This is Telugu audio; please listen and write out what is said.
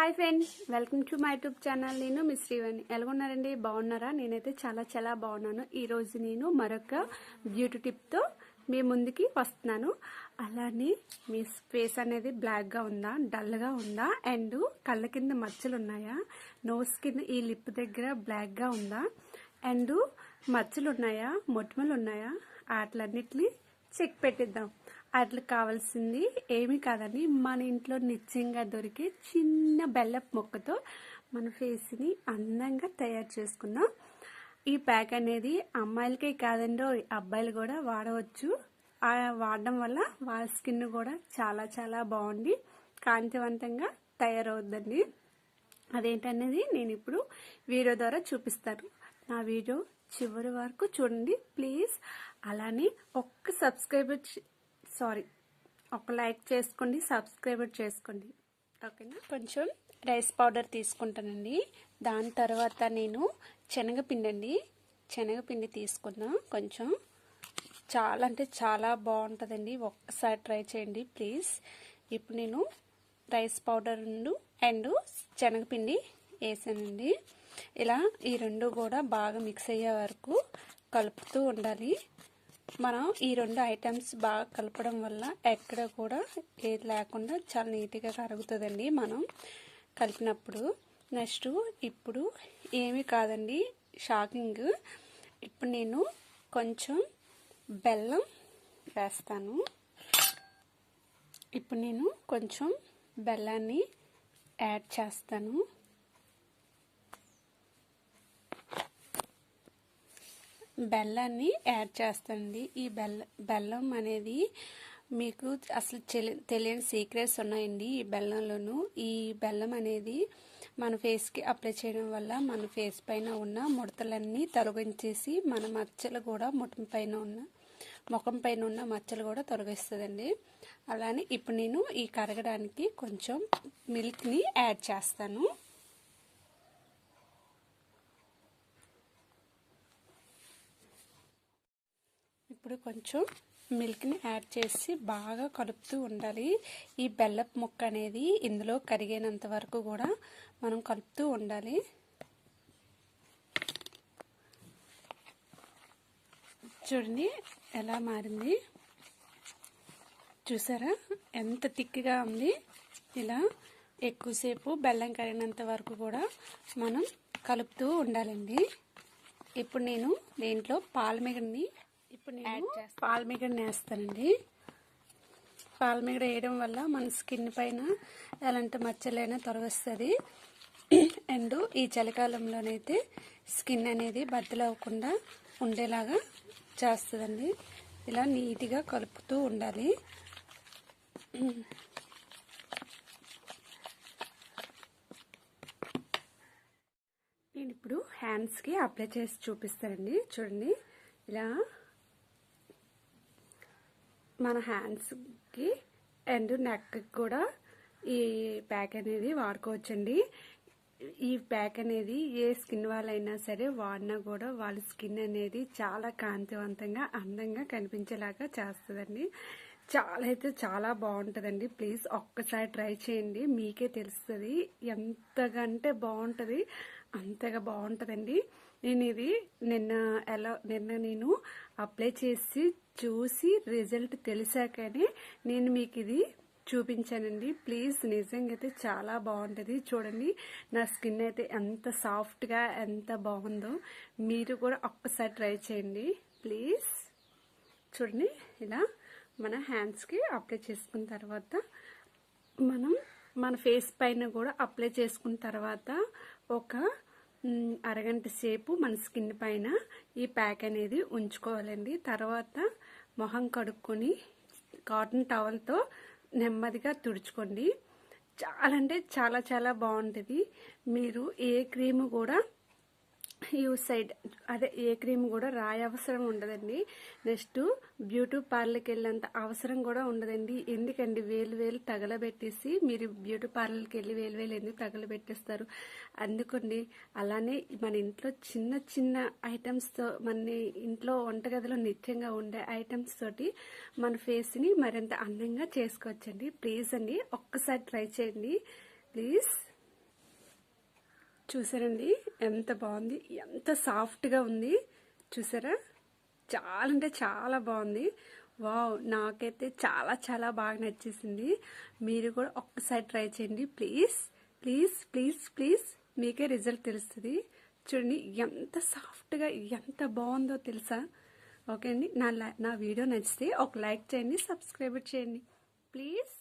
Hi friends, welcome to my YouTube channel. నేను మిస్ శ్రీవాణి. ఎలాగున్నారండి? బాగున్నారా? నేనైతే చాలా బాగున్నాను. ఈరోజు నేను మరొక బ్యూటీ టిప్తో మీ ముందుకి వస్తున్నాను. అలానే మీ ఫేస్ అనేది బ్లాక్గా ఉందా, డల్గా ఉందా, అండ్ కళ్ళ కింద మచ్చలు ఉన్నాయా, నోస్ కింద ఈ లిప్ దగ్గర బ్లాక్గా ఉందా, అండ్ మచ్చలు ఉన్నాయా, మొటిమలు ఉన్నాయా, వాటిలన్నిటిని చెక్ పెట్టిద్దాం. వాటికి కావాల్సింది ఏమీ కాదని మన ఇంట్లో నిత్యంగా దొరికే చిన్న బెల్లపు మొక్కతో మన ఫేస్ని అందంగా తయారు చేసుకుందాం. ఈ ప్యాక్ అనేది అమ్మాయిలకే కాదండో, అబ్బాయిలు కూడా వాడవచ్చు. వాడడం వల్ల వాళ్ళ స్కిన్ కూడా చాలా బాగుండి కాంతివంతంగా తయారవుద్దండి. అదేంటనేది నేను ఇప్పుడు వీడియో ద్వారా చూపిస్తాను. నా వీడియో చివరి వరకు చూడండి ప్లీజ్. అలానే ఒక లైక్ చేసుకోండి, సబ్స్క్రైబ్ చేసుకోండి, ఓకేనా. కొంచెం రైస్ పౌడర్ తీసుకుంటానండి. దాని తర్వాత నేను శనగపిండి తీసుకున్నా. కొంచెం చాలా అంటే చాలా బాగుంటుందండి. ఒక్కసారి ట్రై చేయండి ప్లీజ్. ఇప్పుడు నేను రైస్ పౌడర్ అండ్ శనగపిండి వేసానండి. ఇలా ఈ రెండు కూడా బాగా మిక్స్ అయ్యే వరకు కలుపుతూ ఉండాలి. మనం ఈ రెండు ఐటమ్స్ బాగా కలపడం వల్ల ఎక్కడ కూడా ఏది లేకుండా చాలా నీట్గా కరుగుతుందండి మనం కలిపినప్పుడు. నెక్స్ట్ ఇప్పుడు ఏమీ కాదండి, షాకింగ్. ఇప్పుడు నేను కొంచెం బెల్లం వేస్తాను. ఇప్పుడు నేను కొంచెం బెల్లాన్ని యాడ్ చేస్తాను. బెల్లాన్ని యాడ్ చేస్తానండి. ఈ బెల్లం అనేది మీకు అసలు తెలియని సీక్రెట్స్ ఉన్నాయండి ఈ బెల్లంలోనూ. ఈ బెల్లం అనేది మన ఫేస్కి అప్లై చేయడం వల్ల మన ఫేస్ పైన ఉన్న ముడతలన్నీ తొలగించేసి మన మచ్చలు కూడా ముఖం పైన ఉన్న మచ్చలు కూడా తొలగిస్తుందండి. అలానే ఇప్పుడు నేను ఈ కరగడానికి కొంచెం మిల్క్ని యాడ్ చేస్తాను. ఇప్పుడు కొంచెం మిల్క్ని యాడ్ చేసి బాగా కలుపుతూ ఉండాలి. ఈ బెల్లపు ముక్క అనేది ఇందులో కరిగేంత వరకు కూడా మనం కలుపుతూ ఉండాలి. చూడండి ఎలా మారింది, చూసారా ఎంత థిక్గా ఉంది. ఇలా ఎక్కువసేపు బెల్లం కరిగినంత వరకు కూడా మనం కలుపుతూ ఉండాలండి. ఇప్పుడు నేను దీంట్లో పాలమీగడని వేస్తానండి. పాలమీగడ వేయడం వల్ల మన స్కిన్ పైన ఎలాంటి మచ్చలైనా తొలగిస్తుంది. అండ్ ఈ చలికాలంలోనైతే స్కిన్ అనేది బద్దలవ్వకుండా ఉండేలాగా చేస్తుందండి. ఇలా నీట్గా కలుపుతూ ఉండాలి. నేను ఇప్పుడు హ్యాండ్స్కి అప్లై చేసి చూపిస్తానండి. చూడండి, ఇలా మన హ్యాండ్స్కి అండ్ నెక్కి కూడా ఈ ప్యాక్ అనేది వాడుకోవచ్చండి. ఈ ప్యాక్ అనేది ఏ స్కిన్ వాళ్ళైనా సరే వాడినా కూడా వాళ్ళ స్కిన్ అనేది చాలా కాంతివంతంగా అందంగా కనిపించేలాగా చేస్తుందండి. చాలా బాగుంటుందండి. ప్లీజ్ ఒక్కసారి ట్రై చేయండి, మీకే తెలుస్తుంది ఎంతకంటే బాగుంటుంది, అంతగా బాగుంటుందండి. నేను ఇది నిన్న నేను అప్లై చేసి చూసి రిజల్ట్ తెలిసాకనే నేను మీకు ఇది చూపించానండి. ప్లీజ్ నిజంగా అయితే చాలా బాగుంటుంది. చూడండి నా స్కిన్ అయితే ఎంత సాఫ్ట్గా ఎంత బాగుందో. మీరు కూడా ఒక్కసారి ట్రై చేయండి ప్లీజ్. చూడండి, ఇలా మన హ్యాండ్స్కి అప్లై చేసుకున్న తర్వాత మనం మన ఫేస్ పైన కూడా అప్లై చేసుకున్న తర్వాత ఒక అరగంట సేపు మన స్కిన్ పైన ఈ ప్యాక్ అనేది ఉంచుకోవాలండి. తర్వాత మొహం కడుక్కొని కాటన్ టవల్తో నెమ్మదిగా తుడుచుకోండి. చాలా అంటే చాలా బాగుంటుంది. మీరు ఏ క్రీమ్ కూడా ఏ క్రీమ్ కూడా అవసరం ఉండదండి. నెక్స్ట్ బ్యూటీ పార్లర్కి వెళ్ళేంత అవసరం కూడా ఉండదండి. ఎందుకండి వేలు తగలబెట్టేసి మీరు బ్యూటీ పార్లర్కి వెళ్ళి వేలు ఎందుకు తగలబెట్టేస్తారు? అందుకండి. అలానే మన ఇంట్లో చిన్న ఐటమ్స్తో, మన ఇంట్లో వంటగదిలో నిత్యంగా ఉండే ఐటమ్స్ తోటి మన ఫేస్ని మరింత అందంగా చేసుకోవచ్చండి. ప్లీజ్ అండి, ఒక్కసారి ట్రై చేయండి ప్లీజ్. చూసారండి ఎంత బాగుంది, ఎంత సాఫ్ట్గా ఉంది చూసారా. చాలా అంటే చాలా బాగుంది. వావ్, నాకైతే చాలా చాలా బాగా నచ్చేసింది. మీరు కూడా ఒక్కసారి ట్రై చేయండి ప్లీజ్ ప్లీజ్ ప్లీజ్ ప్లీజ్. మీకే రిజల్ట్ తెలుస్తుంది. చూడండి ఎంత సాఫ్ట్గా ఎంత బాగుందో తెలుసా. ఓకే అండి, నా వీడియో నచ్చితే ఒక లైక్ చేయండి, సబ్స్క్రైబ్ చేయండి ప్లీజ్.